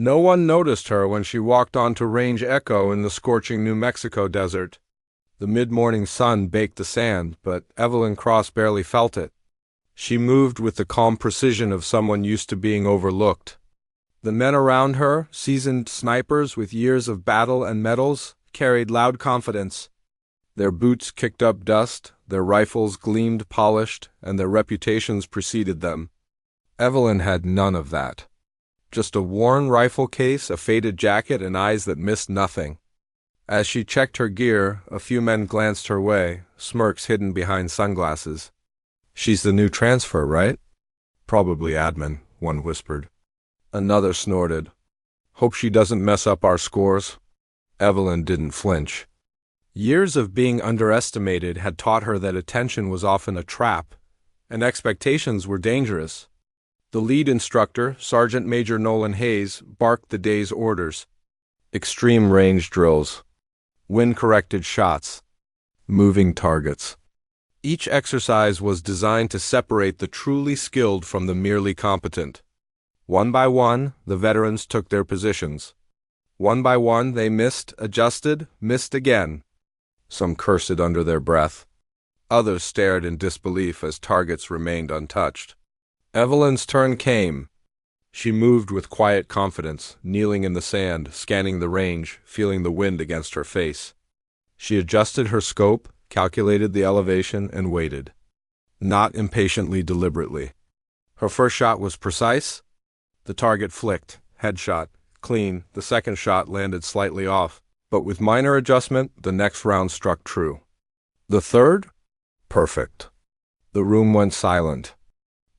No one noticed her when she walked onto Range Echo in the scorching New Mexico desert. The mid-morning sun baked the sand, but Evelyn Cross barely felt it. She moved with the calm precision of someone used to being overlooked. The men around her, seasoned snipers with years of battle and medals, carried loud confidence. Their boots kicked up dust, their rifles gleamed polished, and their reputations preceded them. Evelyn had none of that. Just a worn rifle case, a faded jacket, and eyes that missed nothing. As she checked her gear, a few men glanced her way, smirks hidden behind sunglasses. "She's the new transfer, right?" "Probably admin," one whispered. Another snorted. "Hope she doesn't mess up our scores." Evelyn didn't flinch. Years of being underestimated had taught her that attention was often a trap, and expectations were dangerous. The lead instructor, Sergeant Major Nolan Hayes, barked the day's orders. Extreme range drills. Wind-corrected shots. Moving targets. Each exercise was designed to separate the truly skilled from the merely competent. One by one, the veterans took their positions. One by one, they missed, adjusted, missed again. Some cursed under their breath. Others stared in disbelief as targets remained untouched. Evelyn's turn came. She moved with quiet confidence, kneeling in the sand, scanning the range, feeling the wind against her face. She adjusted her scope, calculated the elevation, and waited. Not impatiently, deliberately. Her first shot was precise. The target flicked, headshot, clean. The second shot landed slightly off, but with minor adjustment, the next round struck true. The third? Perfect. The room went silent.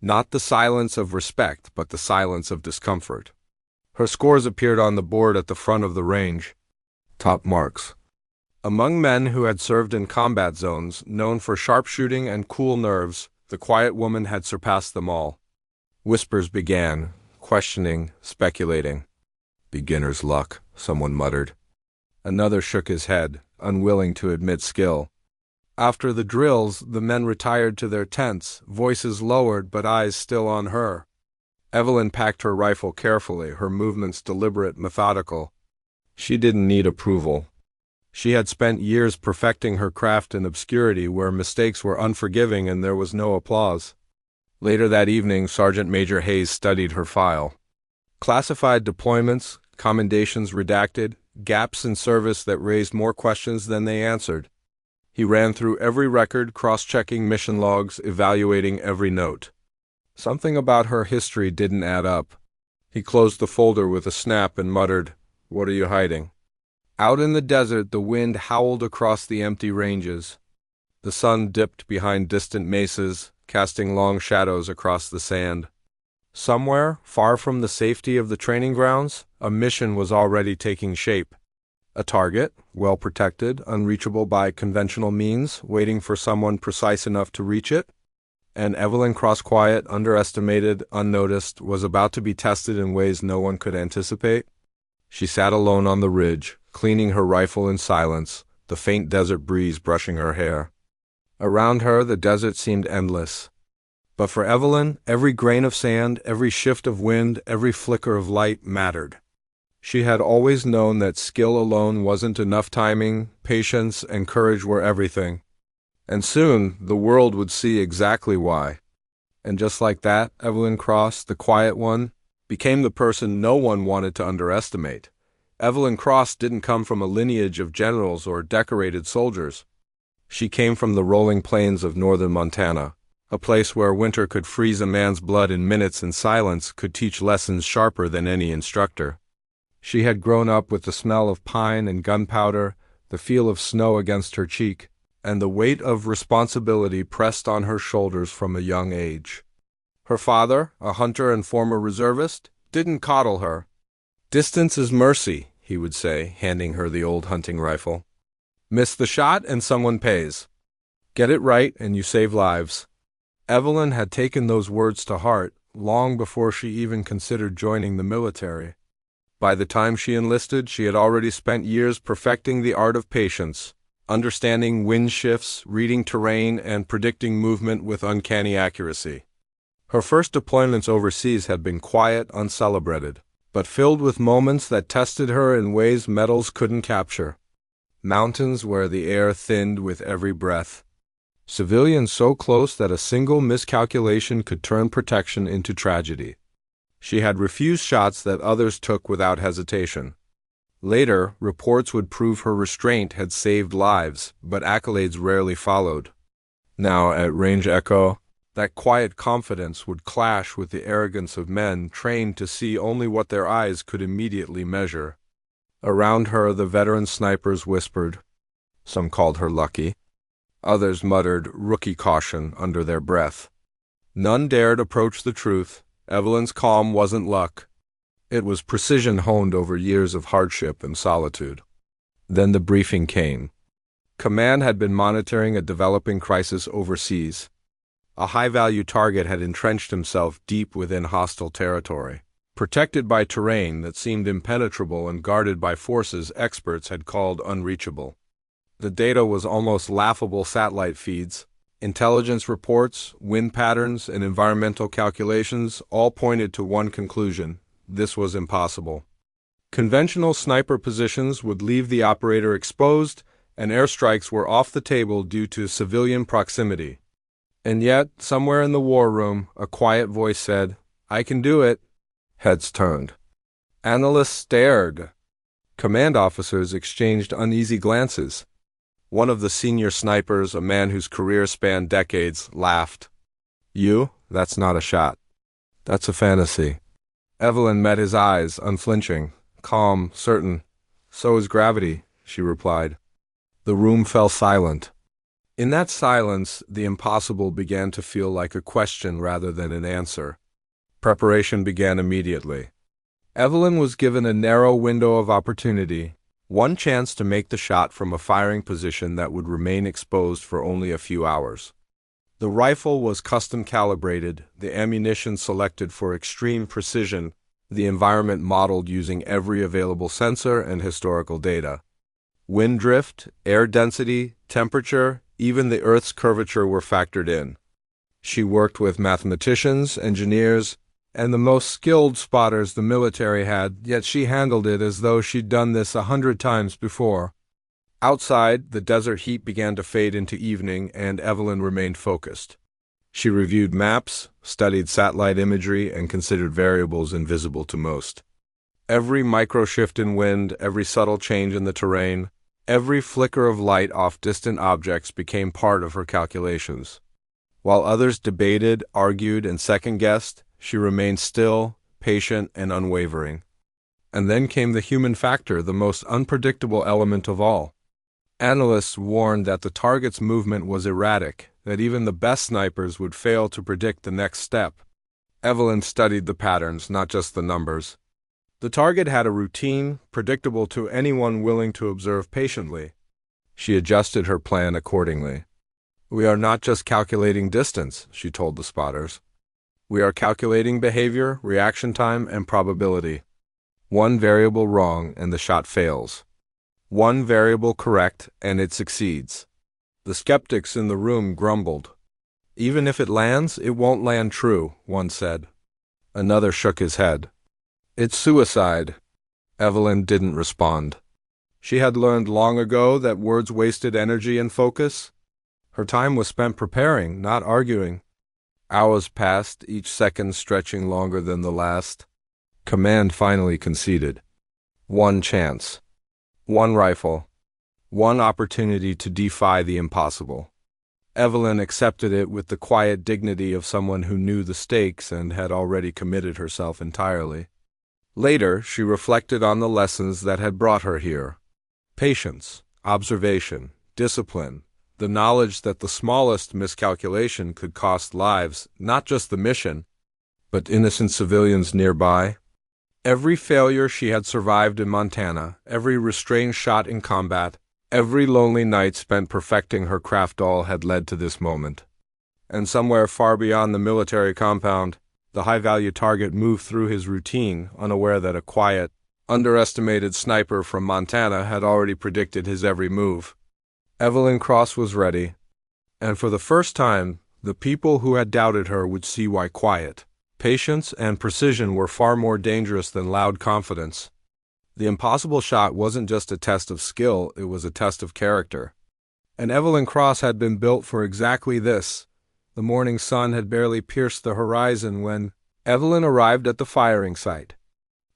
Not the silence of respect, but the silence of discomfort. Her scores appeared on the board at the front of the range. Top marks. Among men who had served in combat zones, known for sharpshooting and cool nerves, the quiet woman had surpassed them all. Whispers began, questioning, speculating. "Beginner's luck," someone muttered. Another shook his head, unwilling to admit skill. After the drills, the men retired to their tents, voices lowered but eyes still on her. Evelyn packed her rifle carefully, her movements deliberate, methodical. She didn't need approval. She had spent years perfecting her craft in obscurity where mistakes were unforgiving and there was no applause. Later that evening, Sergeant Major Hayes studied her file. Classified deployments, commendations redacted, gaps in service that raised more questions than they answered. He ran through every record, cross-checking mission logs, evaluating every note. Something about her history didn't add up. He closed the folder with a snap and muttered, "What are you hiding?" Out in the desert, the wind howled across the empty ranges. The sun dipped behind distant mesas, casting long shadows across the sand. Somewhere, far from the safety of the training grounds, a mission was already taking shape. A target, well protected, unreachable by conventional means, waiting for someone precise enough to reach it. And Evelyn Cross, quiet, underestimated, unnoticed, was about to be tested in ways no one could anticipate. She sat alone on the ridge, cleaning her rifle in silence, the faint desert breeze brushing her hair. Around her, the desert seemed endless. But for Evelyn, every grain of sand, every shift of wind, every flicker of light mattered. She had always known that skill alone wasn't enough. Timing, patience, and courage were everything. And soon, the world would see exactly why. And just like that, Evelyn Cross, the quiet one, became the person no one wanted to underestimate. Evelyn Cross didn't come from a lineage of generals or decorated soldiers. She came from the rolling plains of northern Montana, a place where winter could freeze a man's blood in minutes and silence could teach lessons sharper than any instructor. She had grown up with the smell of pine and gunpowder, the feel of snow against her cheek, and the weight of responsibility pressed on her shoulders from a young age. Her father, a hunter and former reservist, didn't coddle her. "Distance is mercy," he would say, handing her the old hunting rifle. "Miss the shot and someone pays. Get it right and you save lives." Evelyn had taken those words to heart long before she even considered joining the military. By the time she enlisted, she had already spent years perfecting the art of patience, understanding wind shifts, reading terrain, and predicting movement with uncanny accuracy. Her first deployments overseas had been quiet, uncelebrated. but filled with moments that tested her in ways metals couldn't capture. Mountains where the air thinned with every breath. Civilians so close that a single miscalculation could turn protection into tragedy. She had refused shots that others took without hesitation. Later, reports would prove her restraint had saved lives, but accolades rarely followed. Now, at Range Echo, that quiet confidence would clash with the arrogance of men trained to see only what their eyes could immediately measure. Around her, the veteran snipers whispered. Some called her lucky. Others muttered rookie caution under their breath. None dared approach the truth. Evelyn's calm wasn't luck. It was precision honed over years of hardship and solitude. Then the briefing came. Command had been monitoring a developing crisis overseas. A high-value target had entrenched himself deep within hostile territory, protected by terrain that seemed impenetrable and guarded by forces experts had called unreachable. The data was almost laughable satellite feeds. Intelligence reports, wind patterns, and environmental calculations all pointed to one conclusion: this was impossible. Conventional sniper positions would leave the operator exposed, and airstrikes were off the table due to civilian proximity. And yet, somewhere in the war room, a quiet voice said, "I can do it." Heads turned. Analysts stared. Command officers exchanged uneasy glances. One of the senior snipers, a man whose career spanned decades, laughed. "You? That's not a shot. That's a fantasy." Evelyn met his eyes, unflinching, calm, certain. "So is gravity," she replied. The room fell silent. In that silence, the impossible began to feel like a question rather than an answer. Preparation began immediately. Evelyn was given a narrow window of opportunity. One chance to make the shot from a firing position that would remain exposed for only a few hours. The rifle was custom calibrated, the ammunition selected for extreme precision, the environment modeled using every available sensor and historical data. Wind drift, air density, temperature, even the Earth's curvature were factored in. She worked with mathematicians, engineers, and the most skilled spotters the military had, yet she handled it as though she'd done this 100 times before. Outside, the desert heat began to fade into evening, and Evelyn remained focused. She reviewed maps, studied satellite imagery, and considered variables invisible to most. Every micro shift in wind, every subtle change in the terrain, every flicker of light off distant objects became part of her calculations. While others debated, argued, and second-guessed, she remained still, patient, and unwavering. And then came the human factor, the most unpredictable element of all. Analysts warned that the target's movement was erratic, that even the best snipers would fail to predict the next step. Evelyn studied the patterns, not just the numbers. The target had a routine, predictable to anyone willing to observe patiently. She adjusted her plan accordingly. "We are not just calculating distance," she told the spotters. "We are calculating behavior, reaction time, and probability. One variable wrong and the shot fails. One variable correct and it succeeds." The skeptics in the room grumbled. "Even if it lands, it won't land true," one said. Another shook his head. "It's suicide." Evelyn didn't respond. She had learned long ago that words wasted energy and focus. Her time was spent preparing, not arguing. Hours passed, each second stretching longer than the last. Command finally conceded. One chance. One rifle. One opportunity to defy the impossible. Evelyn accepted it with the quiet dignity of someone who knew the stakes and had already committed herself entirely. Later, she reflected on the lessons that had brought her here. Patience, observation, discipline, the knowledge that the smallest miscalculation could cost lives, not just the mission, but innocent civilians nearby. Every failure she had survived in Montana, every restrained shot in combat, every lonely night spent perfecting her craft all had led to this moment. And somewhere far beyond the military compound, the high-value target moved through his routine, unaware that a quiet, underestimated sniper from Montana had already predicted his every move. Evelyn Cross was ready, and for the first time, the people who had doubted her would see why quiet, Patience and precision were far more dangerous than loud confidence. The impossible shot wasn't just a test of skill, it was a test of character. And Evelyn Cross had been built for exactly this. The morning sun had barely pierced the horizon when Evelyn arrived at the firing site,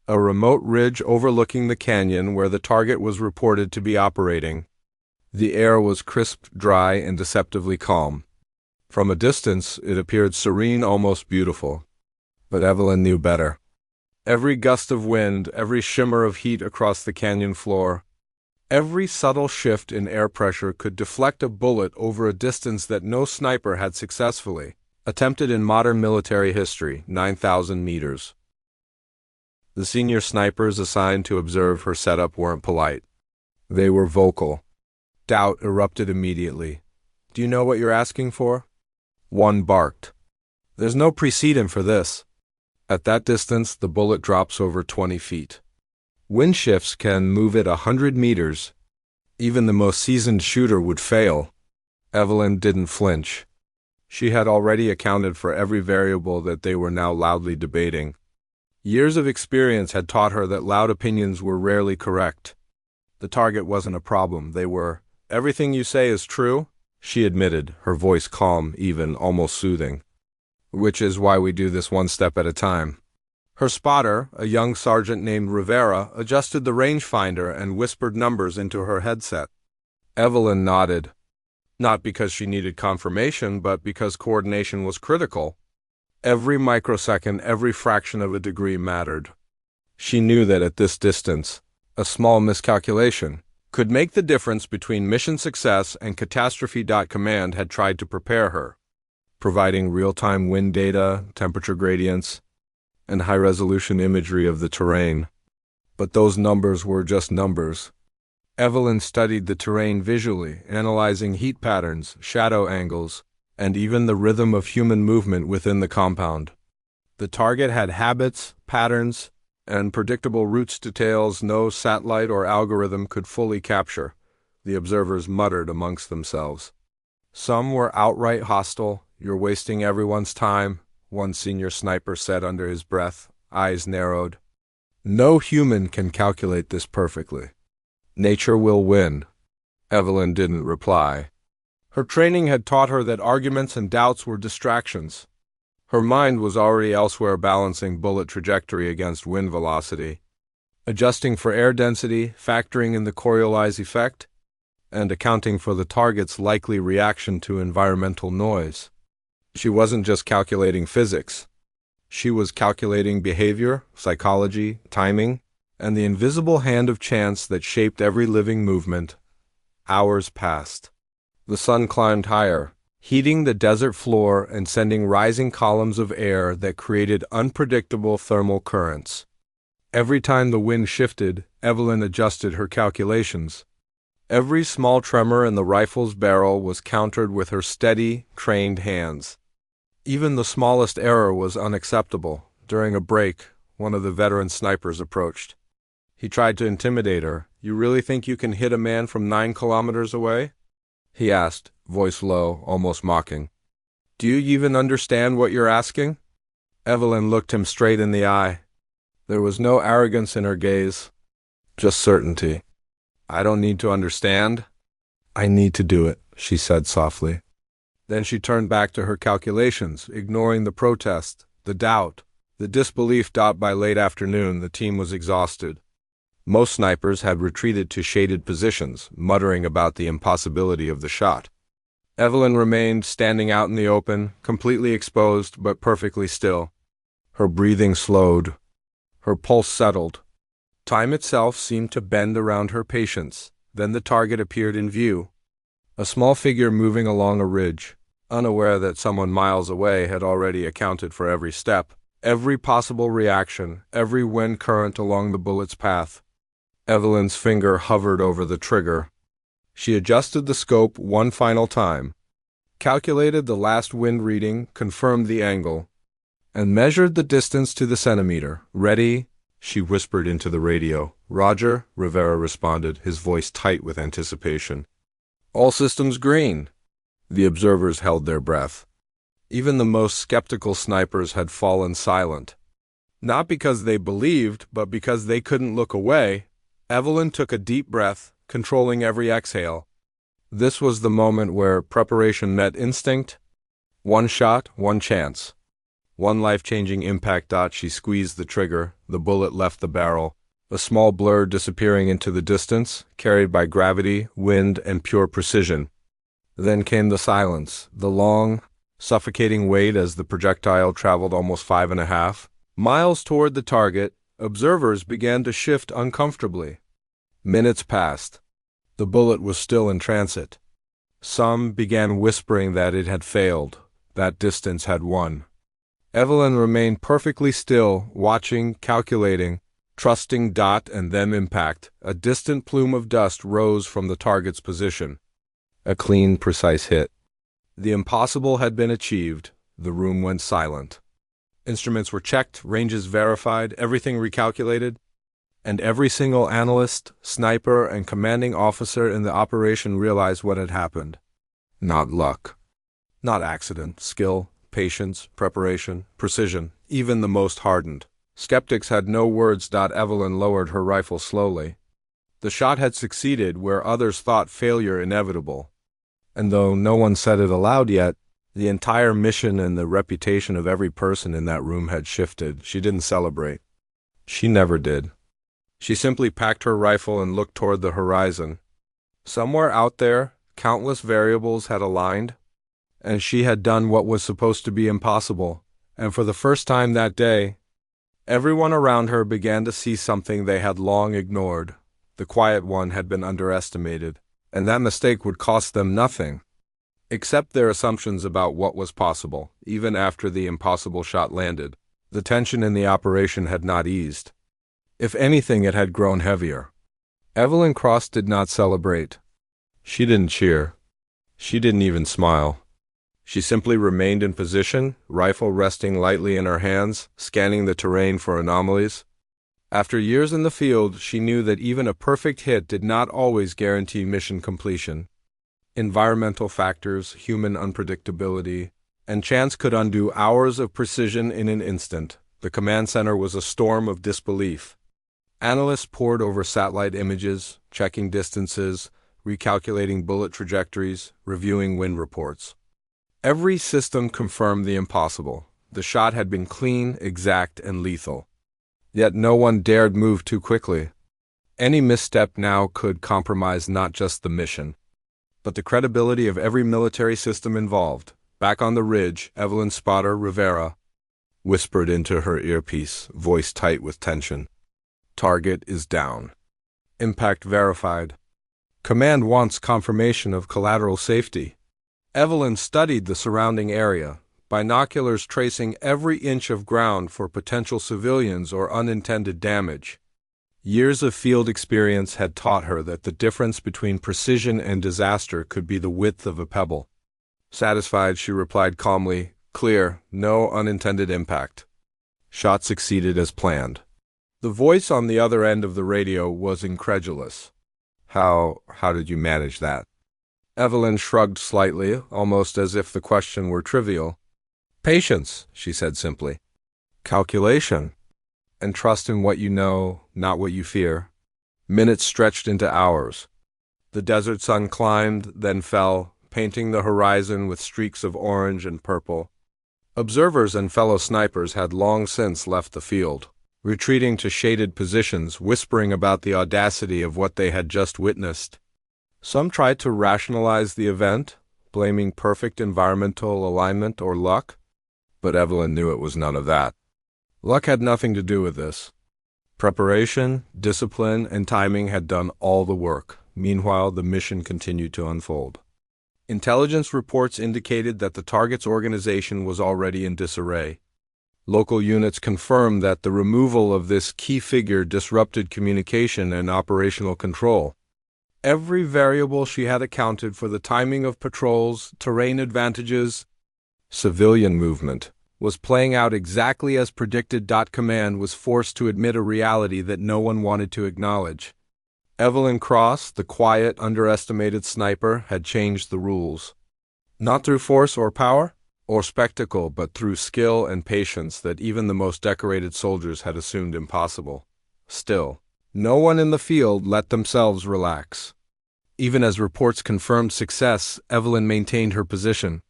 a remote ridge overlooking the canyon where the target was reported to be operating. The air was crisp, dry, and deceptively calm. From a distance, it appeared serene, almost beautiful. But Evelyn knew better. Every gust of wind, every shimmer of heat across the canyon floor, every subtle shift in air pressure could deflect a bullet over a distance that no sniper had successfully attempted in modern military history, 9,000 meters. The senior snipers assigned to observe her setup weren't polite. They were vocal. Doubt erupted immediately. "Do you know what you're asking for?" One barked. "There's no precedent for this." At that distance, the bullet drops over 20 feet. Wind shifts can move it 100 meters. Even the most seasoned shooter would fail. Evelyn didn't flinch. She had already accounted for every variable that they were now loudly debating. Years of experience had taught her that loud opinions were rarely correct. The target wasn't a problem, they were. "Everything you say is true," she admitted, her voice calm, even, almost soothing. "Which is why we do this one step at a time." Her spotter, a young sergeant named Rivera, adjusted the rangefinder and whispered numbers into her headset. Evelyn nodded. Not because she needed confirmation, but because coordination was critical. Every microsecond, every fraction of a degree mattered. She knew that at this distance, a small miscalculation could make the difference between mission success and catastrophe. Command had tried to prepare her, providing real-time wind data, temperature gradients, and high-resolution imagery of the terrain. But those numbers were just numbers. Evelyn studied the terrain visually, analyzing heat patterns, shadow angles, and even the rhythm of human movement within the compound. The target had habits, patterns, and predictable routes, details no satellite or algorithm could fully capture, the observers muttered amongst themselves. Some were outright hostile. "You're wasting everyone's time," one senior sniper said under his breath, eyes narrowed. "No human can calculate this perfectly. Nature will win." Evelyn didn't reply. Her training had taught her that arguments and doubts were distractions. Her mind was already elsewhere, balancing bullet trajectory against wind velocity, adjusting for air density, factoring in the Coriolis effect, and accounting for the target's likely reaction to environmental noise. She wasn't just calculating physics. She was calculating behavior, psychology, timing, and the invisible hand of chance that shaped every living movement. Hours passed. The sun climbed higher, heating the desert floor and sending rising columns of air that created unpredictable thermal currents. Every time the wind shifted, Evelyn adjusted her calculations. Every small tremor in the rifle's barrel was countered with her steady, trained hands. Even the smallest error was unacceptable. During a break, one of the veteran snipers approached. He tried to intimidate her. "You really think you can hit a man from 9 kilometers away?" he asked, voice low, almost mocking. "Do you even understand what you're asking?" Evelyn looked him straight in the eye. There was no arrogance in her gaze, just certainty. "I don't need to understand. I need to do it," she said softly. Then she turned back to her calculations, ignoring the protest, the doubt, the disbelief. By late afternoon, the team was exhausted. Most snipers had retreated to shaded positions, muttering about the impossibility of the shot. Evelyn remained standing out in the open, completely exposed but perfectly still. Her breathing slowed. Her pulse settled. Time itself seemed to bend around her patience. Then the target appeared in view. A small figure moving along a ridge, unaware that someone miles away had already accounted for every step, every possible reaction, every wind current along the bullet's path. Evelyn's finger hovered over the trigger. She adjusted the scope one final time, calculated the last wind reading, confirmed the angle, and measured the distance to the centimeter. "Ready?" she whispered into the radio. "Roger," Rivera responded, his voice tight with anticipation. "All systems green." The observers held their breath. Even the most skeptical snipers had fallen silent. Not because they believed, but because they couldn't look away. Evelyn took a deep breath, controlling every exhale. This was the moment where preparation met instinct. One shot, one chance. One life-changing impact. She squeezed the trigger. The bullet left the barrel, a small blur disappearing into the distance, carried by gravity, wind, and pure precision. Then came the silence, the long, suffocating wait as the projectile traveled almost 5.5 miles toward the target. Observers began to shift uncomfortably. Minutes passed. The bullet was still in transit. Some began whispering that it had failed, that distance had won. Evelyn remained perfectly still, watching, calculating, trusting. And then impact. A distant plume of dust rose from the target's position. A clean, precise hit. The impossible had been achieved. The room went silent. Instruments were checked, ranges verified, everything recalculated, and every single analyst, sniper, and commanding officer in the operation realized what had happened. Not luck. Not accident. Skill, patience, preparation, precision. Even the most hardened skeptics had no words. Evelyn lowered her rifle slowly. The shot had succeeded where others thought failure inevitable. And though no one said it aloud yet, the entire mission and the reputation of every person in that room had shifted. She didn't celebrate. She never did. She simply packed her rifle and looked toward the horizon. Somewhere out there, countless variables had aligned, and she had done what was supposed to be impossible. And for the first time that day, everyone around her began to see something they had long ignored. The quiet one had been underestimated, and that mistake would cost them nothing, except their assumptions about what was possible. Even after the impossible shot landed, the tension in the operation had not eased. If anything, it had grown heavier. Evelyn Cross did not celebrate. She didn't cheer. She didn't even smile. She simply remained in position, rifle resting lightly in her hands, scanning the terrain for anomalies. After years in the field, she knew that even a perfect hit did not always guarantee mission completion. Environmental factors, human unpredictability, and chance could undo hours of precision in an instant. The command center was a storm of disbelief. Analysts pored over satellite images, checking distances, recalculating bullet trajectories, reviewing wind reports. Every system confirmed the impossible. The shot had been clean, exact, and lethal. Yet no one dared move too quickly. Any misstep now could compromise not just the mission, but the credibility of every military system involved. Back on the ridge, Evelyn's spotter, Rivera, whispered into her earpiece, voice tight with tension. Target is down. Impact verified. Command wants confirmation of collateral safety. Evelyn studied the surrounding area, binoculars tracing every inch of ground for potential civilians or unintended damage. Years of field experience had taught her that the difference between precision and disaster could be the width of a pebble. Satisfied, she replied calmly, "Clear, no unintended impact." Shot succeeded as planned. The voice on the other end of the radio was incredulous. How did you manage that?" Evelyn shrugged slightly, almost as if the question were trivial. "Patience," she said simply. "Calculation. And trust in what you know, not what you fear." Minutes stretched into hours. The desert sun climbed, then fell, painting the horizon with streaks of orange and purple. Observers and fellow snipers had long since left the field, retreating to shaded positions, whispering about the audacity of what they had just witnessed. Some tried to rationalize the event, blaming perfect environmental alignment or luck, but Evelyn knew it was none of that. Luck had nothing to do with this. Preparation, discipline, and timing had done all the work. Meanwhile, the mission continued to unfold. Intelligence reports indicated that the target's organization was already in disarray. Local units confirmed that the removal of this key figure disrupted communication and operational control. Every variable she had accounted for: the timing of patrols, terrain advantages, civilian movement, was playing out exactly as predicted. Command was forced to admit a reality that no one wanted to acknowledge. Evelyn Cross, the quiet, underestimated sniper, had changed the rules. Not through force or power, or spectacle, but through skill and patience that even the most decorated soldiers had assumed impossible. Still, no one in the field let themselves relax. Even as reports confirmed success, Evelyn maintained her position.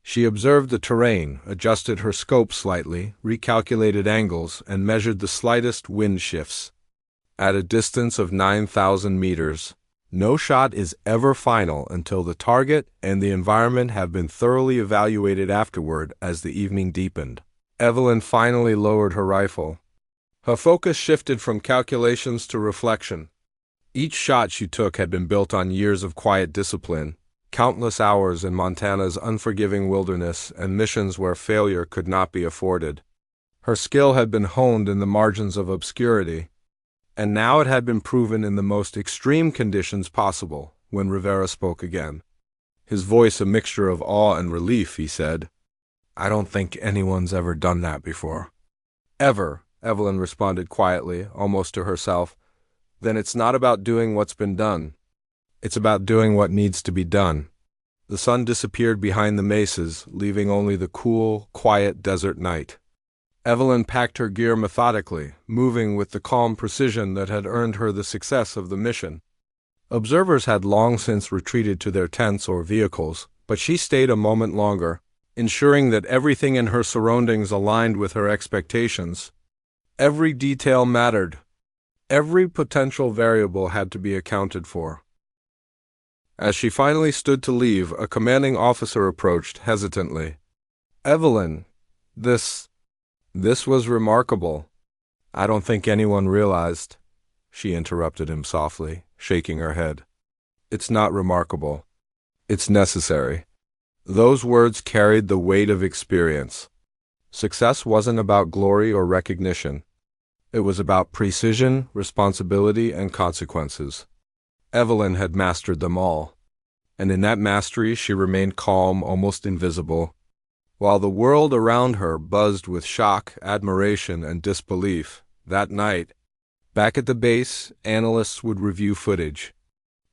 She observed the terrain, adjusted her scope slightly, recalculated angles, and measured the slightest wind shifts. At a distance of 9,000 meters, no shot is ever final until the target and the environment have been thoroughly evaluated afterward. As the evening deepened, Evelyn finally lowered her rifle. Her focus shifted from calculations to reflection. Each shot she took had been built on years of quiet discipline, countless hours in Montana's unforgiving wilderness, and missions where failure could not be afforded. Her skill had been honed in the margins of obscurity, and now it had been proven in the most extreme conditions possible. When Rivera spoke again, his voice a mixture of awe and relief, he said, "I don't think anyone's ever done that before." "Ever," Evelyn responded quietly, almost to herself. "Then it's not about doing what's been done. It's about doing what needs to be done." The sun disappeared behind the mesas, leaving only the cool, quiet desert night. Evelyn packed her gear methodically, moving with the calm precision that had earned her the success of the mission. Observers had long since retreated to their tents or vehicles, but she stayed a moment longer, ensuring that everything in her surroundings aligned with her expectations. Every detail mattered. Every potential variable had to be accounted for. As she finally stood to leave, a commanding officer approached hesitantly. "Evelyn, this was remarkable." "I don't think anyone realized," she interrupted him softly, shaking her head. "It's not remarkable. It's necessary." Those words carried the weight of experience. Success wasn't about glory or recognition. It was about precision, responsibility, and consequences. Evelyn had mastered them all, and in that mastery she remained calm, almost invisible. While the world around her buzzed with shock, admiration, and disbelief, that night, back at the base, analysts would review footage.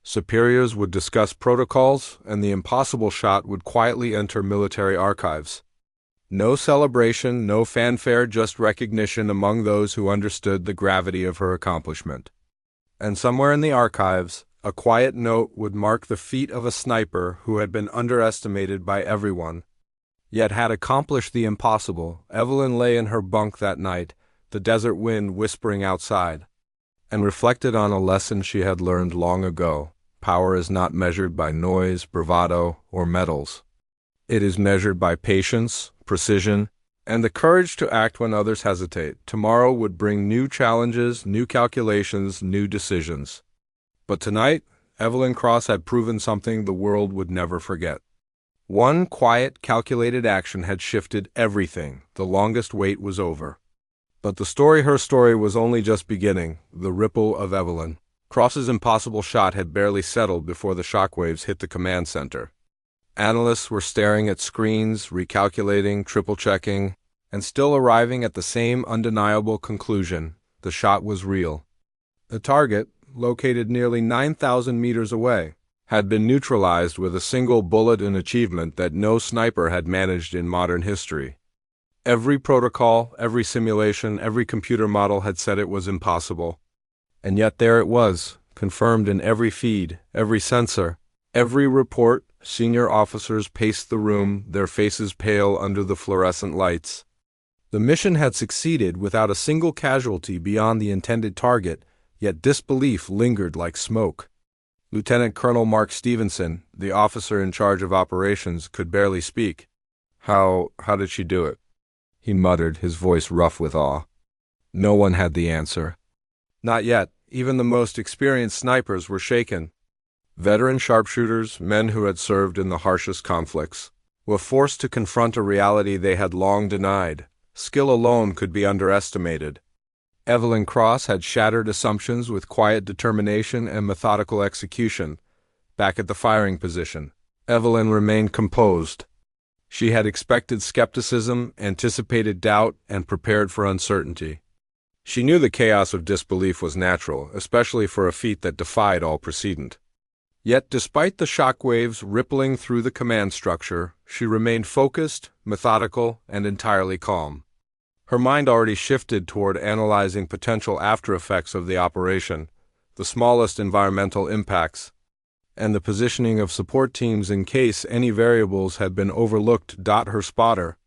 Superiors would discuss protocols, and the impossible shot would quietly enter military archives. No celebration, no fanfare, just recognition among those who understood the gravity of her accomplishment. And somewhere in the archives, a quiet note would mark the feat of a sniper who had been underestimated by everyone, yet had accomplished the impossible. Evelyn lay in her bunk that night, the desert wind whispering outside, and reflected on a lesson she had learned long ago. Power is not measured by noise, bravado, or medals. It is measured by patience, precision, and the courage to act when others hesitate. Tomorrow would bring new challenges, new calculations, new decisions. But tonight, Evelyn Cross had proven something the world would never forget. One quiet, calculated action had shifted everything. The longest wait was over. But her story was only just beginning, the ripple of Evelyn Cross's impossible shot had barely settled before the shockwaves hit the command center. Analysts were staring at screens, recalculating, triple-checking, and still arriving at the same undeniable conclusion: the shot was real. The target, located nearly 9,000 meters away, had been neutralized with a single bullet, an achievement that no sniper had managed in modern history. Every protocol, every simulation, every computer model had said it was impossible. And yet there it was, confirmed in every feed, every sensor, every report. Senior officers paced the room, their faces pale under the fluorescent lights. The mission had succeeded without a single casualty beyond the intended target, yet disbelief lingered like smoke. Lieutenant Colonel Mark Stevenson, the officer in charge of operations, could barely speak. How did she do it?" he muttered, his voice rough with awe. No one had the answer. Not yet. Even the most experienced snipers were shaken. Veteran sharpshooters, men who had served in the harshest conflicts, were forced to confront a reality they had long denied. Skill alone could be underestimated. Evelyn Cross had shattered assumptions with quiet determination and methodical execution. Back at the firing position, Evelyn remained composed. She had expected skepticism, anticipated doubt, and prepared for uncertainty. She knew the chaos of disbelief was natural, especially for a feat that defied all precedent. Yet despite the shock waves rippling through the command structure, she remained focused, methodical, and entirely calm. Her mind already shifted toward analyzing potential aftereffects of the operation, the smallest environmental impacts, and the positioning of support teams in case any variables had been overlooked. Her spotter,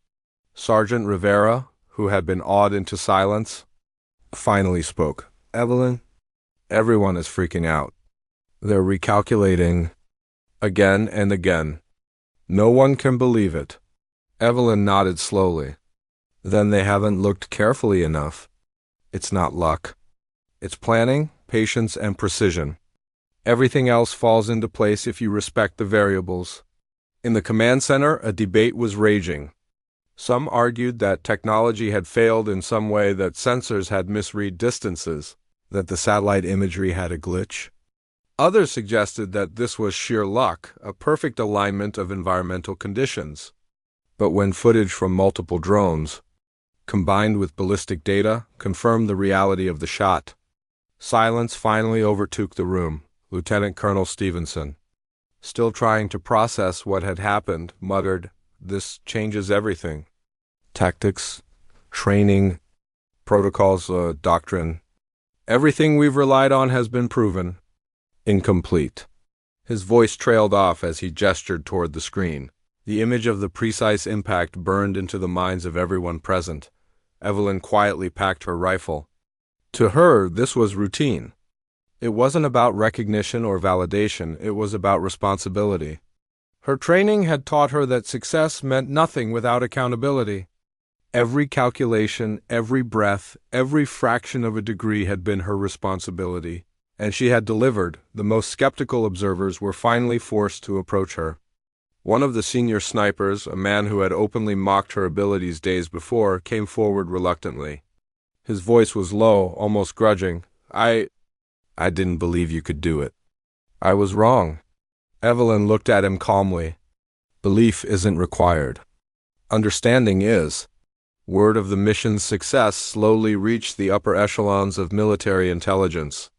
Sergeant Rivera, who had been awed into silence, finally spoke. "Evelyn, everyone is freaking out. They're recalculating again and again. No one can believe it." Evelyn nodded slowly. "Then they haven't looked carefully enough. It's not luck. It's planning, patience, and precision. Everything else falls into place if you respect the variables." In the command center, a debate was raging. Some argued that technology had failed in some way, that sensors had misread distances, that the satellite imagery had a glitch. Others suggested that this was sheer luck, a perfect alignment of environmental conditions. But when footage from multiple drones, combined with ballistic data, confirmed the reality of the shot, silence finally overtook the room. Lieutenant Colonel Stevenson, still trying to process what had happened, muttered, "This changes everything. Tactics, training, protocols, doctrine. Everything we've relied on has been proven incomplete." His voice trailed off as he gestured toward the screen. The image of the precise impact burned into the minds of everyone present. Evelyn quietly packed her rifle. To her, this was routine. It wasn't about recognition or validation, it was about responsibility. Her training had taught her that success meant nothing without accountability. Every calculation, every breath, every fraction of a degree had been her responsibility, and she had delivered. The most skeptical observers were finally forced to approach her. One of the senior snipers, a man who had openly mocked her abilities days before, came forward reluctantly. His voice was low, almost grudging. I didn't believe you could do it. I was wrong." Evelyn looked at him calmly. "Belief isn't required. Understanding is." Word of the mission's success slowly reached the upper echelons of military intelligence.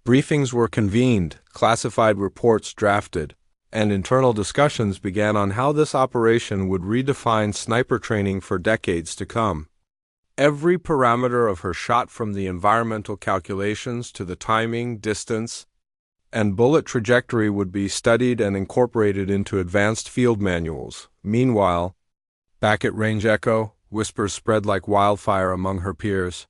Briefings were convened, classified reports drafted, and internal discussions began on how this operation would redefine sniper training for decades to come. Every parameter of her shot, from the environmental calculations to the timing, distance, and bullet trajectory, would be studied and incorporated into advanced field manuals. Meanwhile, back at Range Echo, whispers spread like wildfire among her peers.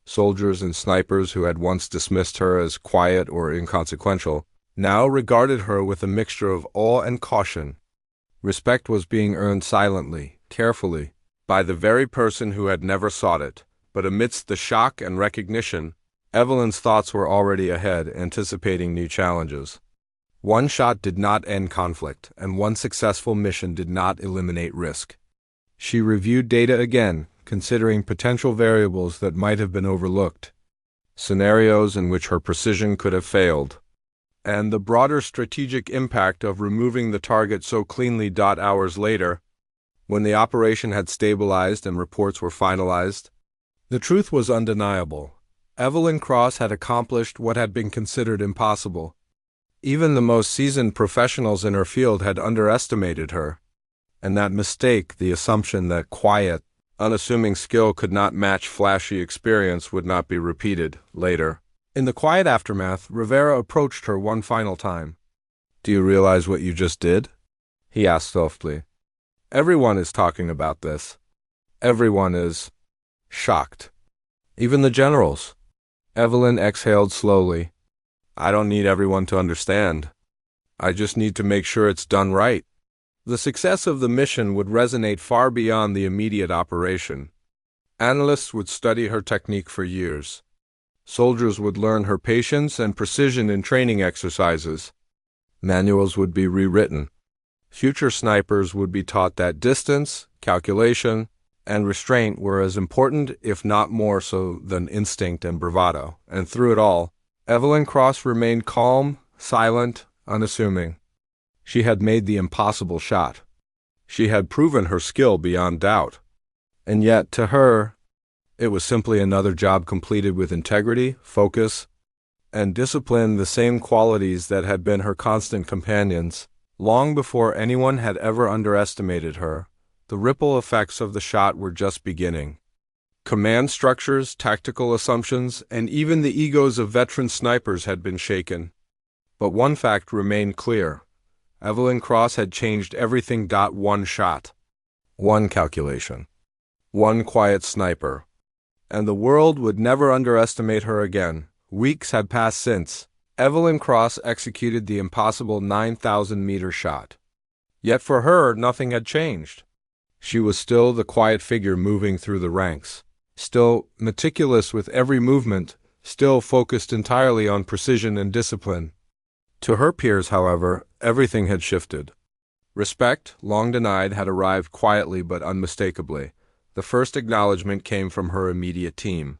Soldiers and snipers who had once dismissed her as quiet or inconsequential now regarded her with a mixture of awe and caution. Respect was being earned silently, carefully, by the very person who had never sought it. But amidst the shock and recognition, Evelyn's thoughts were already ahead, anticipating new challenges. One shot did not end conflict, and one successful mission did not eliminate risk. She reviewed data again, considering potential variables that might have been overlooked, scenarios in which her precision could have failed, and the broader strategic impact of removing the target so cleanly. Hours later, when the operation had stabilized and reports were finalized, the truth was undeniable. Evelyn Cross had accomplished what had been considered impossible. Even the most seasoned professionals in her field had underestimated her. And that mistake, the assumption that quiet, unassuming skill could not match flashy experience, would not be repeated later. In the quiet aftermath, Rivera approached her one final time. "Do you realize what you just did?" he asked softly. "Everyone is talking about this. Everyone is shocked. Even the generals." Evelyn exhaled slowly. "I don't need everyone to understand. I just need to make sure it's done right." The success of the mission would resonate far beyond the immediate operation. Analysts would study her technique for years. Soldiers would learn her patience and precision in training exercises. Manuals would be rewritten. Future snipers would be taught that distance, calculation, and restraint were as important, if not more so, than instinct and bravado. And through it all, Evelyn Cross remained calm, silent, unassuming. She had made the impossible shot. She had proven her skill beyond doubt. And yet, to her, it was simply another job completed with integrity, focus, and discipline the same qualities that had been her constant companions. Long before anyone had ever underestimated her, the ripple effects of the shot were just beginning. Command structures, tactical assumptions, and even the egos of veteran snipers had been shaken. But one fact remained clear. Evelyn Cross had changed everything. One shot. One calculation. One quiet sniper. And the world would never underestimate her again. Weeks had passed since Evelyn Cross executed the impossible 9,000-meter shot. Yet for her, nothing had changed. She was still the quiet figure moving through the ranks, still meticulous with every movement, still focused entirely on precision and discipline. To her peers, however, everything had shifted. Respect, long denied, had arrived quietly but unmistakably. The first acknowledgement came from her immediate team.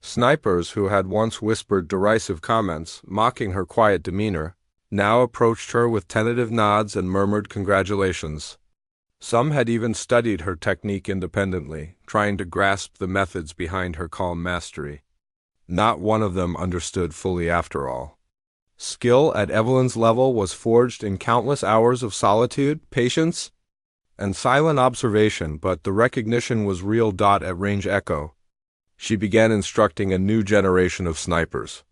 Snipers who had once whispered derisive comments, mocking her quiet demeanor, now approached her with tentative nods and murmured congratulations. Some had even studied her technique independently, trying to grasp the methods behind her calm mastery. Not one of them understood fully after all. Skill at Evelyn's level was forged in countless hours of solitude, patience, and silent observation, but the recognition was real. At Range Echo, she began instructing a new generation of snipers.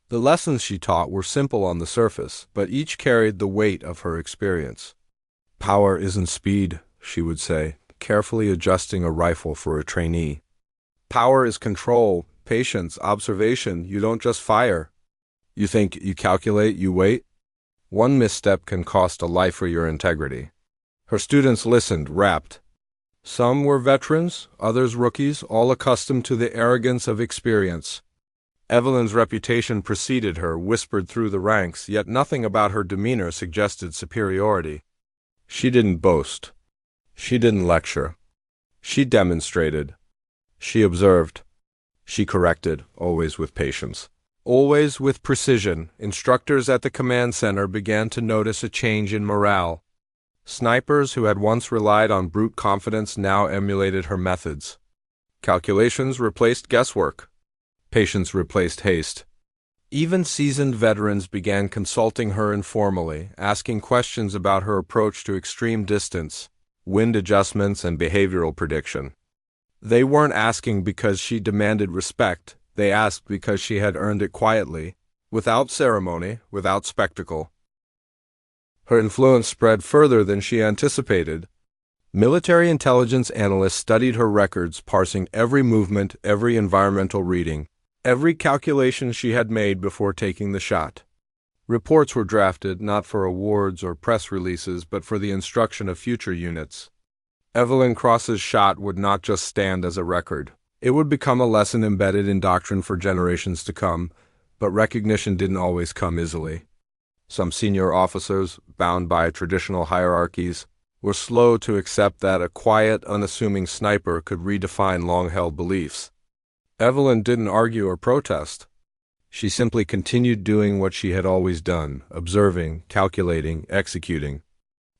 The lessons she taught were simple on the surface, but each carried the weight of her experience. "Power isn't speed," she would say, carefully adjusting a rifle for a trainee. "Power is control, patience, observation. You don't just fire. You think, you calculate, you wait. One misstep can cost a life or your integrity." Her students listened, rapt. Some were veterans, others rookies, all accustomed to the arrogance of experience. Evelyn's reputation preceded her, whispered through the ranks, yet nothing about her demeanor suggested superiority. She didn't boast. She didn't lecture. She demonstrated. She observed. She corrected, always with patience. Always with precision. Instructors at the command center began to notice a change in morale. Snipers who had once relied on brute confidence now emulated her methods. Calculations replaced guesswork. Patience replaced haste. Even seasoned veterans began consulting her informally, asking questions about her approach to extreme distance, wind adjustments, and behavioral prediction. They weren't asking because she demanded respect. They asked because she had earned it quietly, without ceremony, without spectacle. Her influence spread further than she anticipated. Military intelligence analysts studied her records, parsing every movement, every environmental reading, every calculation she had made before taking the shot. Reports were drafted not for awards or press releases, but for the instruction of future units. Evelyn Cross's shot would not just stand as a record. It would become a lesson embedded in doctrine for generations to come, but recognition didn't always come easily. Some senior officers, bound by traditional hierarchies, were slow to accept that a quiet, unassuming sniper could redefine long-held beliefs. Evelyn didn't argue or protest. She simply continued doing what she had always done, observing, calculating, executing.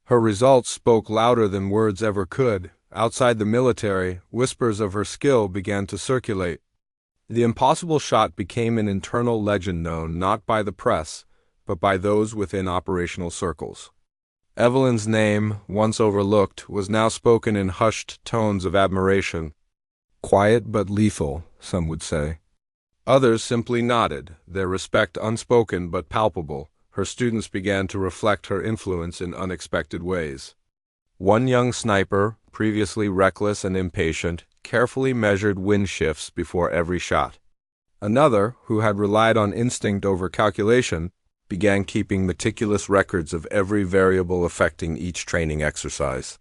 Her results spoke louder than words ever could. Outside the military, whispers of her skill began to circulate. The impossible shot became an internal legend known not by the press, but by those within operational circles. Evelyn's name, once overlooked, was now spoken in hushed tones of admiration. Quiet but lethal, some would say. Others simply nodded, their respect unspoken but palpable. Her students began to reflect her influence in unexpected ways. One young sniper, previously reckless and impatient, carefully measured wind shifts before every shot. Another, who had relied on instinct over calculation, began keeping meticulous records of every variable affecting each training exercise.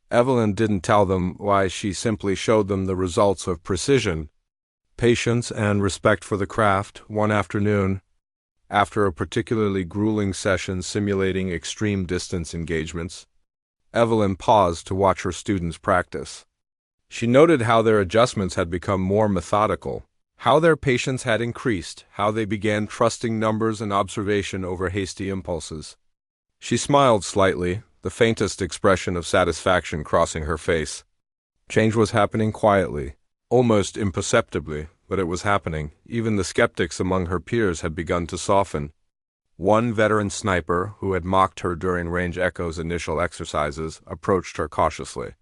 Evelyn didn't tell them why, she simply showed them the results of precision, patience, and respect for the craft. One afternoon, after a particularly grueling session simulating extreme distance engagements, Evelyn paused to watch her students practice. She noted how their adjustments had become more methodical, how their patience had increased, how they began trusting numbers and observation over hasty impulses. She smiled slightly, the faintest expression of satisfaction crossing her face. Change was happening quietly, almost imperceptibly, but it was happening. Even the skeptics among her peers had begun to soften. One veteran sniper, who had mocked her during Range Echo's initial exercises, approached her cautiously.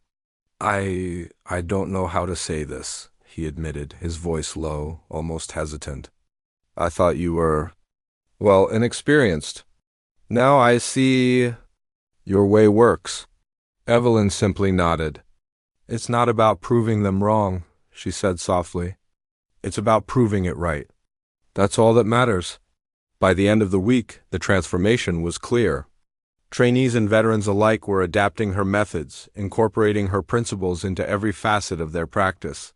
I don't know how to say this," he admitted, his voice low, almost hesitant. "I thought you were, well, inexperienced. Now I see your way works." Evelyn simply nodded. "It's not about proving them wrong," she said softly. "It's about proving it right. That's all that matters." By the end of the week, the transformation was clear. Trainees and veterans alike were adapting her methods, incorporating her principles into every facet of their practice.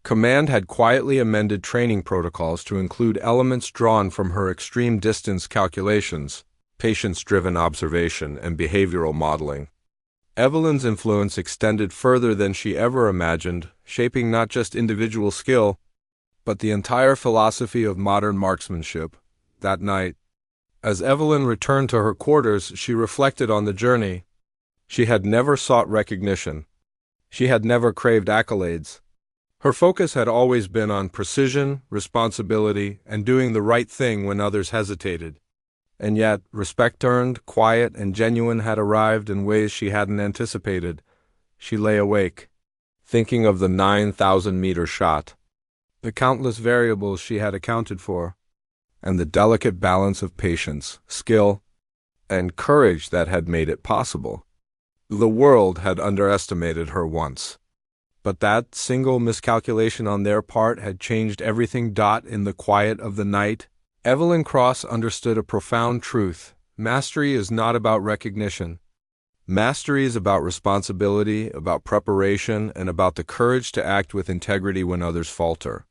Command had quietly amended training protocols to include elements drawn from her extreme distance calculations, patience-driven observation, and behavioral modeling. Evelyn's influence extended further than she ever imagined, shaping not just individual skill, but the entire philosophy of modern marksmanship. That night, as Evelyn returned to her quarters, she reflected on the journey. She had never sought recognition. She had never craved accolades. Her focus had always been on precision, responsibility, and doing the right thing when others hesitated. And yet, respect earned, quiet, and genuine had arrived in ways she hadn't anticipated. She lay awake, thinking of the 9,000-meter shot, the countless variables she had accounted for, and the delicate balance of patience, skill, and courage that had made it possible. The world had underestimated her once, but that single miscalculation on their part had changed everything. In the quiet of the night, Evelyn Cross understood a profound truth. Mastery is not about recognition. Mastery is about responsibility, about preparation, and about the courage to act with integrity when others falter.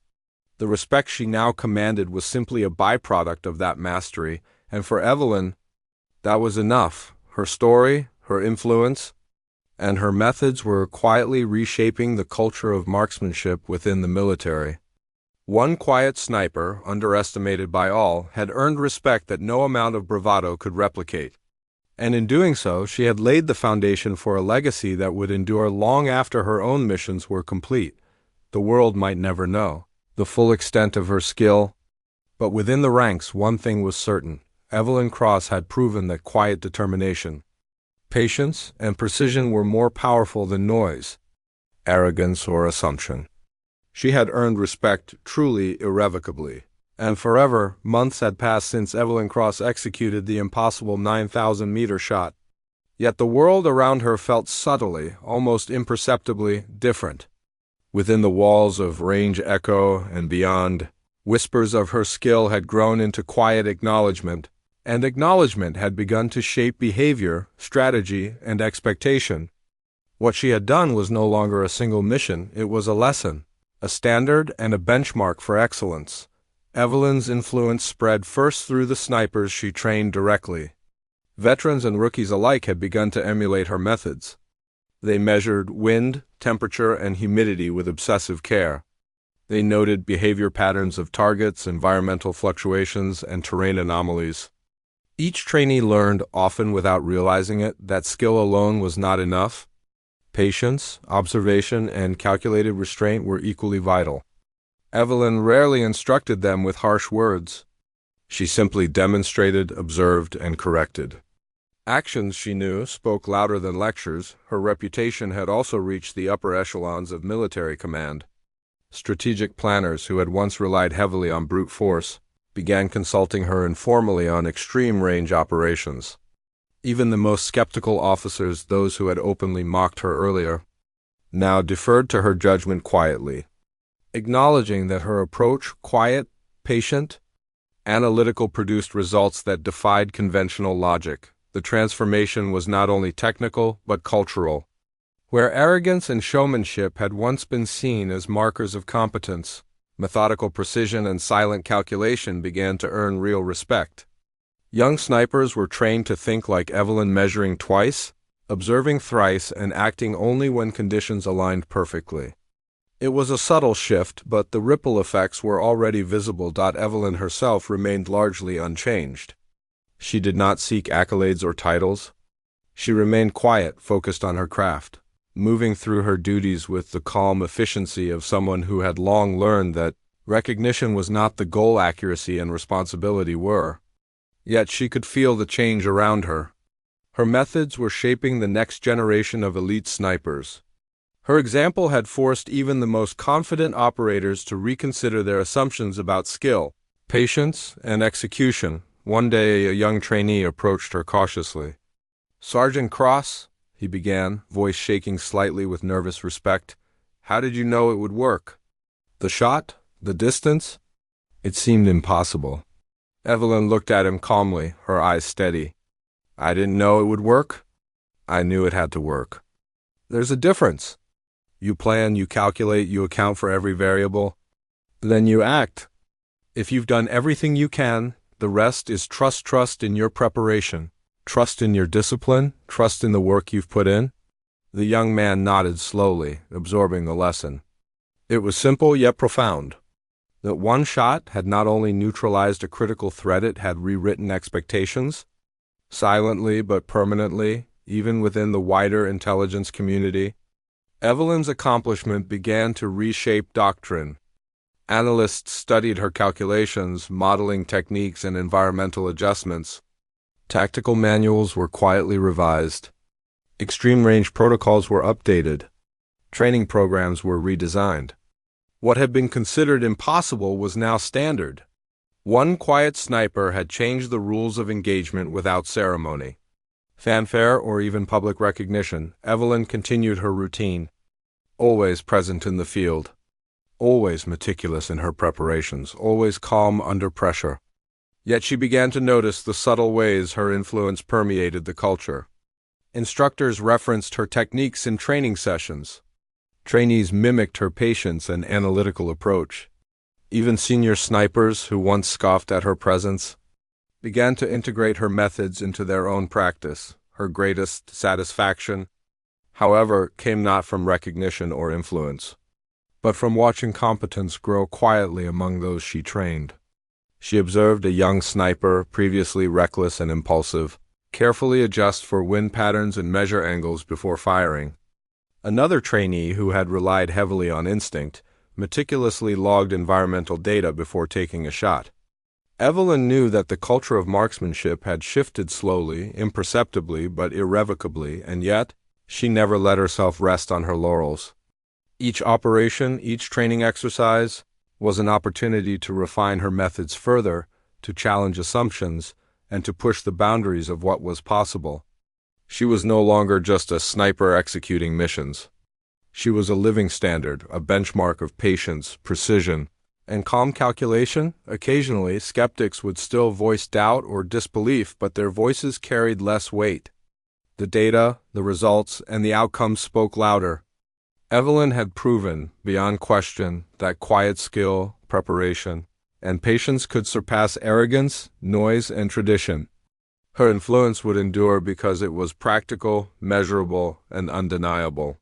The respect she now commanded was simply a byproduct of that mastery, and for Evelyn, that was enough. Her story, her influence, and her methods were quietly reshaping the culture of marksmanship within the military. One quiet sniper, underestimated by all, had earned respect that no amount of bravado could replicate. And in doing so, she had laid the foundation for a legacy that would endure long after her own missions were complete. The world might never know the full extent of her skill, but within the ranks one thing was certain. Evelyn Cross had proven that quiet determination, patience, and precision were more powerful than noise, arrogance, or assumption. She had earned respect truly irrevocably, and forever. Months had passed since Evelyn Cross executed the impossible 9,000-meter shot. Yet the world around her felt subtly, almost imperceptibly, different. Within the walls of Range Echo and beyond, whispers of her skill had grown into quiet acknowledgement, and acknowledgement had begun to shape behavior, strategy, and expectation. What she had done was no longer a single mission, it was a lesson, a standard, and a benchmark for excellence. Evelyn's influence spread first through the snipers she trained directly. Veterans and rookies alike had begun to emulate her methods. They measured wind, temperature, and humidity with obsessive care. They noted behavior patterns of targets, environmental fluctuations, and terrain anomalies. Each trainee learned, often without realizing it, that skill alone was not enough. Patience, observation, and calculated restraint were equally vital. Evelyn rarely instructed them with harsh words. She simply demonstrated, observed, and corrected. Actions, she knew, spoke louder than lectures. Her reputation had also reached the upper echelons of military command. Strategic planners who had once relied heavily on brute force began consulting her informally on extreme-range operations. Even the most skeptical officers, those who had openly mocked her earlier, now deferred to her judgment quietly, acknowledging that her approach, quiet, patient, analytical, produced results that defied conventional logic. The transformation was not only technical, but cultural. Where arrogance and showmanship had once been seen as markers of competence, methodical precision and silent calculation began to earn real respect. Young snipers were trained to think like Evelyn, measuring twice, observing thrice, and acting only when conditions aligned perfectly. It was a subtle shift, but the ripple effects were already visible. Evelyn herself remained largely unchanged. She did not seek accolades or titles. She remained quiet, focused on her craft, moving through her duties with the calm efficiency of someone who had long learned that Recognition was not the goal, accuracy and responsibility were. Yet she could feel the change around her. Her methods were shaping the next generation of elite snipers. Her example had forced even the most confident operators to reconsider their assumptions about skill, patience, and execution. One day, a young trainee approached her cautiously. "Sergeant Cross," he began, voice shaking slightly with nervous respect, "how did you know it would work? The shot? The distance?" It seemed impossible. Evelyn looked at him calmly, her eyes steady. "I didn't know it would work. I knew it had to work. There's a difference. You plan, you calculate, you account for every variable. Then you act. If you've done everything you can, the rest is trust. Trust in your preparation. Trust in your discipline. Trust in the work you've put in." The young man nodded slowly, absorbing the lesson. It was simple yet profound. That one shot had not only neutralized a critical threat, it had rewritten expectations. Silently but permanently, even within the wider intelligence community, Evelyn's accomplishment began to reshape doctrine. Analysts studied her calculations, modeling techniques, and environmental adjustments. Tactical manuals were quietly revised. Extreme-range protocols were updated. Training programs were redesigned. What had been considered impossible was now standard. One quiet sniper had changed the rules of engagement without ceremony, fanfare, or even public recognition. Evelyn continued her routine, always present in the field, always meticulous in her preparations, always calm under pressure. Yet she began to notice the subtle ways her influence permeated the culture. Instructors referenced her techniques in training sessions. Trainees mimicked her patience and analytical approach. Even senior snipers, who once scoffed at her presence, began to integrate her methods into their own practice. Her greatest satisfaction, however, came not from recognition or influence, but from watching competence grow quietly among those she trained. She observed a young sniper, previously reckless and impulsive, carefully adjust for wind patterns and measure angles before firing. Another trainee, who had relied heavily on instinct, meticulously logged environmental data before taking a shot. Evelyn knew that the culture of marksmanship had shifted slowly, imperceptibly, but irrevocably, and yet she never let herself rest on her laurels. Each operation, each training exercise, was an opportunity to refine her methods further, to challenge assumptions, and to push the boundaries of what was possible. She was no longer just a sniper executing missions. She was a living standard, a benchmark of patience, precision, and calm calculation. Occasionally, skeptics would still voice doubt or disbelief, but their voices carried less weight. The data, the results, and the outcomes spoke louder. Evelyn had proven, beyond question, that quiet skill, preparation, and patience could surpass arrogance, noise, and tradition. Her influence would endure because it was practical, measurable, and undeniable.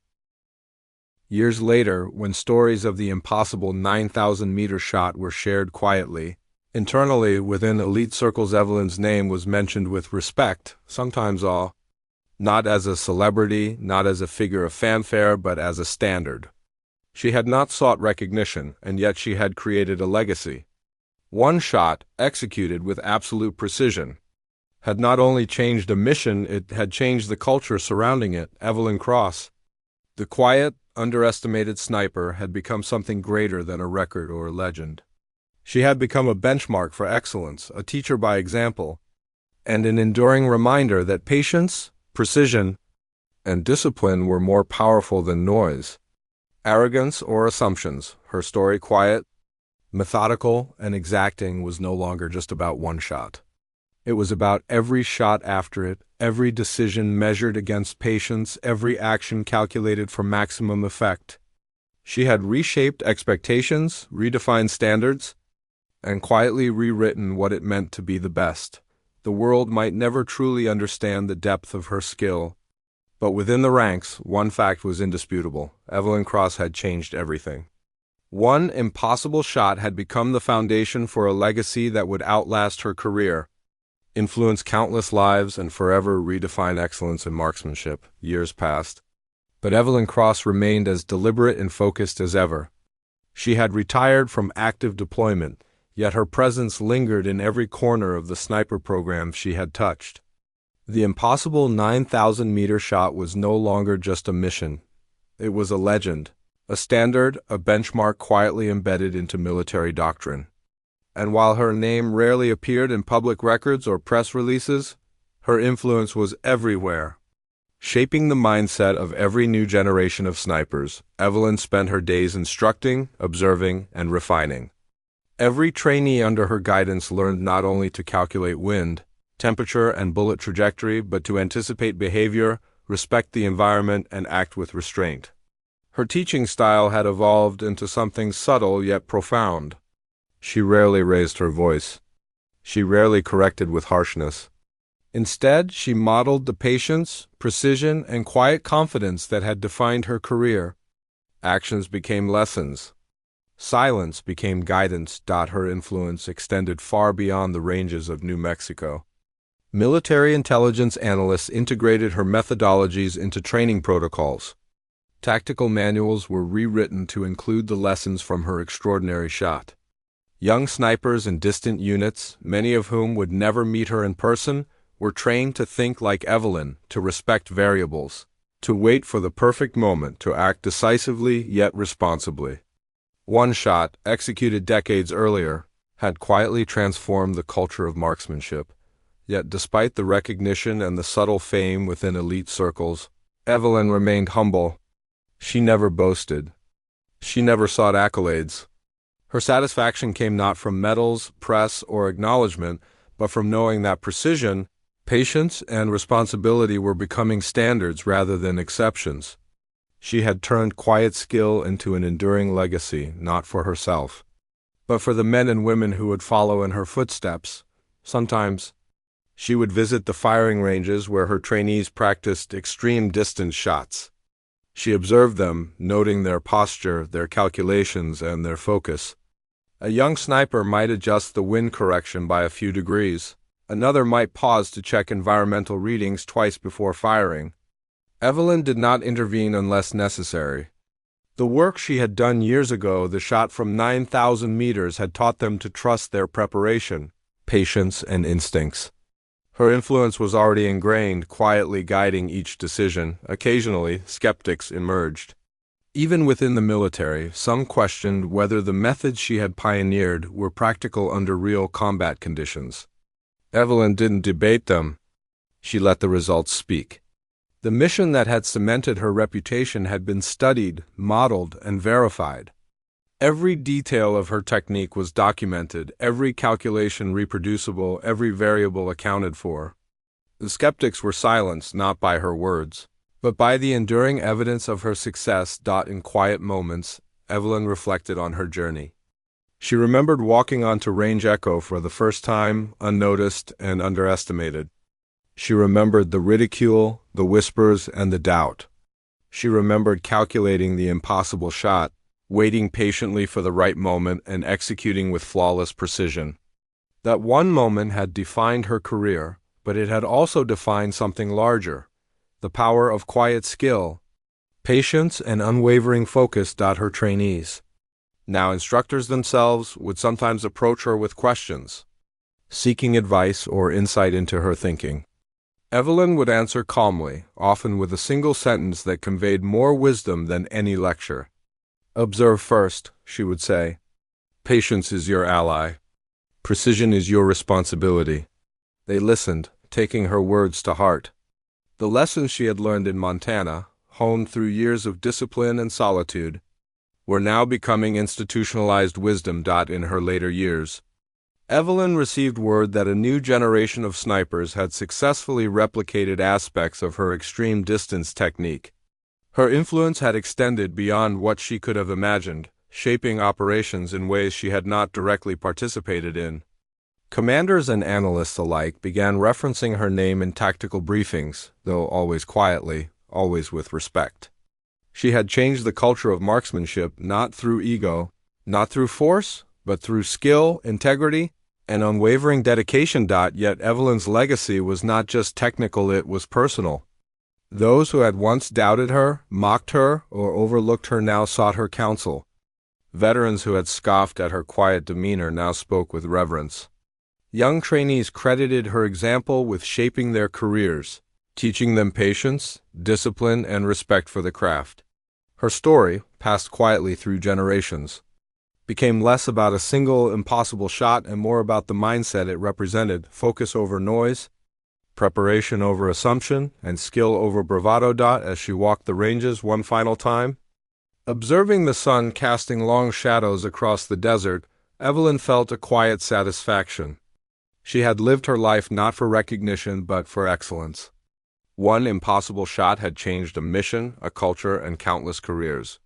Years later, when stories of the impossible 9,000-meter shot were shared quietly, internally within elite circles, Evelyn's name was mentioned with respect, sometimes awe, not as a celebrity, not as a figure of fanfare, but as a standard. She had not sought recognition, and yet she had created a legacy. One shot, executed with absolute precision, had not only changed a mission, it had changed the culture surrounding it. Evelyn Cross, the quiet, underestimated sniper, had become something greater than a record or a legend. She had become a benchmark for excellence, a teacher by example, and an enduring reminder that patience, precision, and discipline were more powerful than noise, arrogance, or assumptions. Her story, quiet, methodical, and exacting, was no longer just about one shot. It was about every shot after it, every decision measured against patience, every action calculated for maximum effect. She had reshaped expectations, redefined standards, and quietly rewritten what it meant to be the best. The world might never truly understand the depth of her skill, but within the ranks, one fact was indisputable: Evelyn Cross had changed everything. One impossible shot had become the foundation for a legacy that would outlast her career, influence countless lives, and forever redefine excellence in marksmanship. Years passed, but Evelyn Cross remained as deliberate and focused as ever. She had retired from active deployment, yet her presence lingered in every corner of the sniper program she had touched. The impossible 9,000-meter shot was no longer just a mission. It was a legend, a standard, a benchmark quietly embedded into military doctrine. And while her name rarely appeared in public records or press releases, her influence was everywhere. Shaping the mindset of every new generation of snipers, Evelyn spent her days instructing, observing, and refining. Every trainee under her guidance learned not only to calculate wind, temperature, and bullet trajectory, but to anticipate behavior, respect the environment, and act with restraint. Her teaching style had evolved into something subtle yet profound. She rarely raised her voice. She rarely corrected with harshness. Instead, she modeled the patience, precision, and quiet confidence that had defined her career. Actions became lessons. Silence became guidance. Her influence extended far beyond the ranges of New Mexico. Military intelligence analysts integrated her methodologies into training protocols. Tactical manuals were rewritten to include the lessons from her extraordinary shot. Young snipers in distant units, many of whom would never meet her in person, were trained to think like Evelyn, to respect variables, to wait for the perfect moment, to act decisively yet responsibly. One shot, executed decades earlier, had quietly transformed the culture of marksmanship. Yet despite the recognition and the subtle fame within elite circles, Evelyn remained humble. She never boasted. She never sought accolades. Her satisfaction came not from medals, press, or acknowledgement, but from knowing that precision, patience, and responsibility were becoming standards rather than exceptions. She had turned quiet skill into an enduring legacy, not for herself, but for the men and women who would follow in her footsteps. Sometimes, she would visit the firing ranges where her trainees practiced extreme distance shots. She observed them, noting their posture, their calculations, and their focus. A young sniper might adjust the wind correction by a few degrees. Another might pause to check environmental readings twice before firing. Evelyn did not intervene unless necessary. The work she had done years ago, the shot from 9,000 meters, had taught them to trust their preparation, patience, and instincts. Her influence was already ingrained, quietly guiding each decision. Occasionally, skeptics emerged. Even within the military, some questioned whether the methods she had pioneered were practical under real combat conditions. Evelyn didn't debate them. She let the results speak. The mission that had cemented her reputation had been studied, modeled, and verified. Every detail of her technique was documented, every calculation reproducible, every variable accounted for. The skeptics were silenced not by her words, but by the enduring evidence of her success. In quiet moments, Evelyn reflected on her journey. She remembered walking onto Range Echo for the first time, unnoticed and underestimated. She remembered the ridicule, the whispers, and the doubt. She remembered calculating the impossible shot, waiting patiently for the right moment, and executing with flawless precision. That one moment had defined her career, but it had also defined something larger: the power of quiet skill, patience, and unwavering focus. Her trainees, now instructors themselves, would sometimes approach her with questions, seeking advice or insight into her thinking. Evelyn would answer calmly, often with a single sentence that conveyed more wisdom than any lecture. "Observe first," she would say. "Patience is your ally. Precision is your responsibility." They listened, taking her words to heart. The lessons she had learned in Montana, honed through years of discipline and solitude, were now becoming institutionalized wisdom. In her later years, Evelyn received word that a new generation of snipers had successfully replicated aspects of her extreme distance technique. Her influence had extended beyond what she could have imagined, shaping operations in ways she had not directly participated in. Commanders and analysts alike began referencing her name in tactical briefings, though always quietly, always with respect. She had changed the culture of marksmanship not through ego, not through force, but through skill, integrity, and unwavering dedication. Yet Evelyn's legacy was not just technical, it was personal. Those who had once doubted her, mocked her, or overlooked her now sought her counsel. Veterans who had scoffed at her quiet demeanor now spoke with reverence. Young trainees credited her example with shaping their careers, teaching them patience, discipline, and respect for the craft. Her story, passed quietly through generations, became less about a single impossible shot and more about the mindset it represented: focus over noise, preparation over assumption, and skill over bravado. As she walked the ranges one final time, observing the sun casting long shadows across the desert, Evelyn felt a quiet satisfaction. She had lived her life not for recognition but for excellence. One impossible shot had changed a mission, a culture, and countless careers.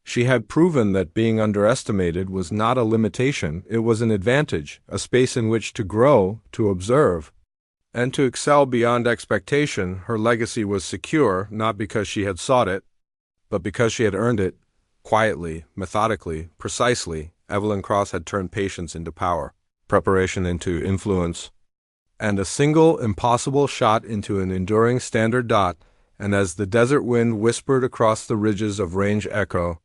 She had proven that being underestimated was not a limitation, it was an advantage, a space in which to grow, to observe, and to excel beyond expectation. Her legacy was secure, not because she had sought it, but because she had earned it. Quietly, methodically, precisely, Evelyn Cross had turned patience into power, preparation into influence, and a single impossible shot into an enduring standard. And as the desert wind whispered across the ridges of Range Echo,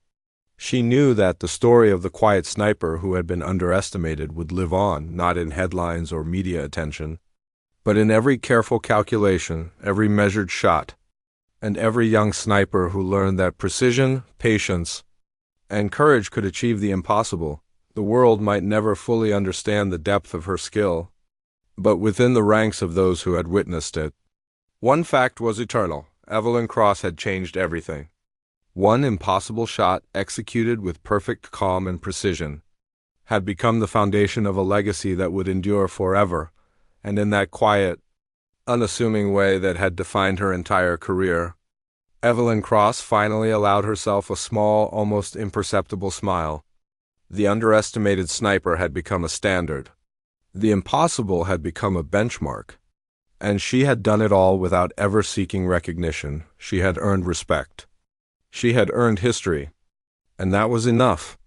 she knew that the story of the quiet sniper who had been underestimated would live on, not in headlines or media attention, but in every careful calculation, every measured shot, and every young sniper who learned that precision, patience, and courage could achieve the impossible. The world might never fully understand the depth of her skill, but within the ranks of those who had witnessed it, one fact was eternal: Evelyn Cross had changed everything. One impossible shot, executed with perfect calm and precision, had become the foundation of a legacy that would endure forever, and in that quiet, unassuming way that had defined her entire career, Evelyn Cross finally allowed herself a small, almost imperceptible smile. The underestimated sniper had become a standard. The impossible had become a benchmark. And she had done it all without ever seeking recognition. She had earned respect. She had earned history. And that was enough.